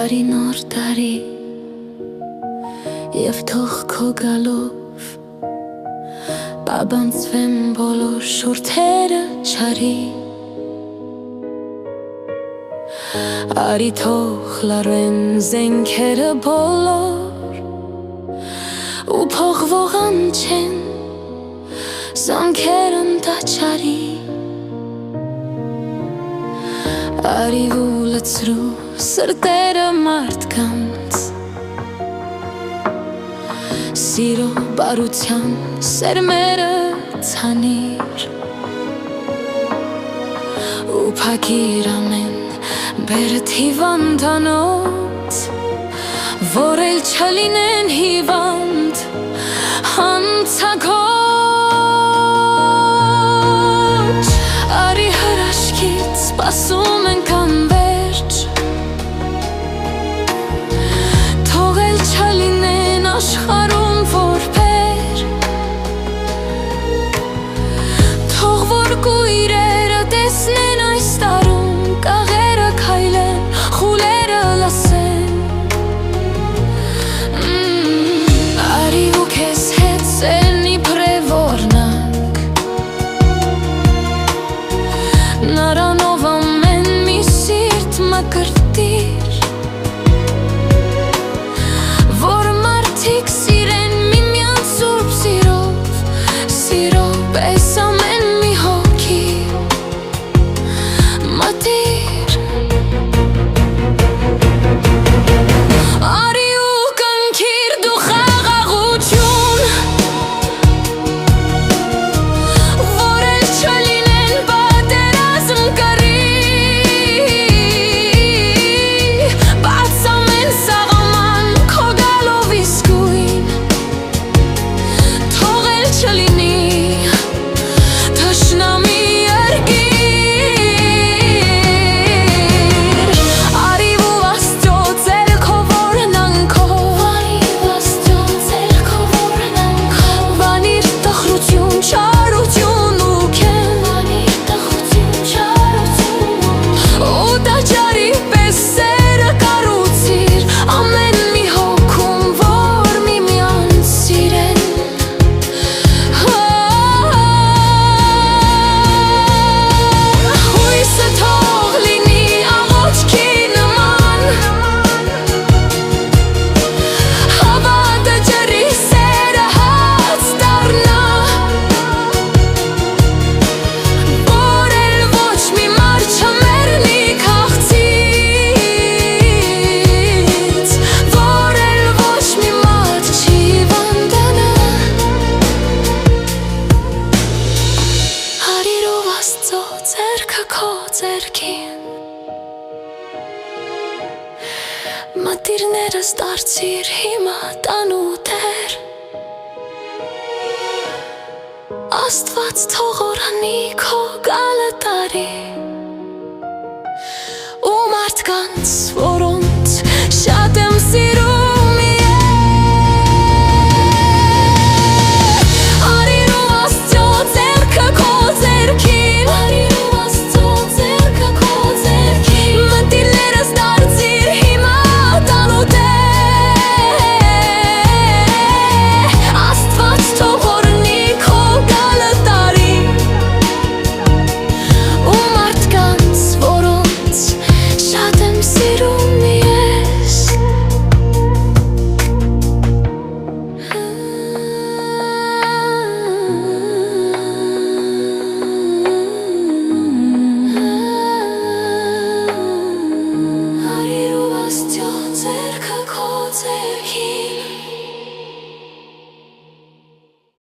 Տարի նոր տարի Եվ թող քո գալով Բաբանցվեմ բոլոր շուրթերը չարի Արի թող լարվեն զենքերը բոլոր Ու փողվող անչեն Զանքերն տաչարի Արի ու լցրու սրտերը մարդկանց Սիրո բարության սերմերը ցանիր Ու փակիր ամեն բերդ հիվանդանոց Որ էլ չլինեն հիվանդ հանցագոչ Արի հրաշքից սպասում ենք անվերջ Թող էլ չլինեն աշխարհում որբեր Թող որ կույրերը տեսնեն այս տարում Կաղերը քայլեն, խուլերը լսեն Արի ու քեզ հետ սերնի պրևորնանք Նրանով ամեն մի սիրտ մկրտիր Որ մարդիկ սիրեն միմյանց սուրբ սիրով Սիրով պես ամեն մի հոգի մտիր Արի ու կնքիր դու խաղաղություն Որ էլ չլինեն պատերազմ կռի Բաց ամեն սաղաման քո գալով իսկույն Թող էլ չլինի թշնամի Արի ու Աստծո ձեռքով օրնանքով Բանիր տխրություն, չարություն ու քեն Ու տաճարի պես սերը կառուցիր Ամեն մի հոգում, որ միմյանց սիրեն Հույսը թող լինի աղոթքի նման Հավատը ջրի սերը հաց դառնա Որ էլ ոչ մի մարդ չմեռնի քաղցից Որ էլ ոչ մի մարդ չի վանդանա Արիրով Աստծո ձեռքը քո ձեռքին Մտիրներս դարձիր հիմա տանուտեր Աստված թող օրհանի քո գալը տարի Ու մարդկանց, որոնց շատ եմ սիրում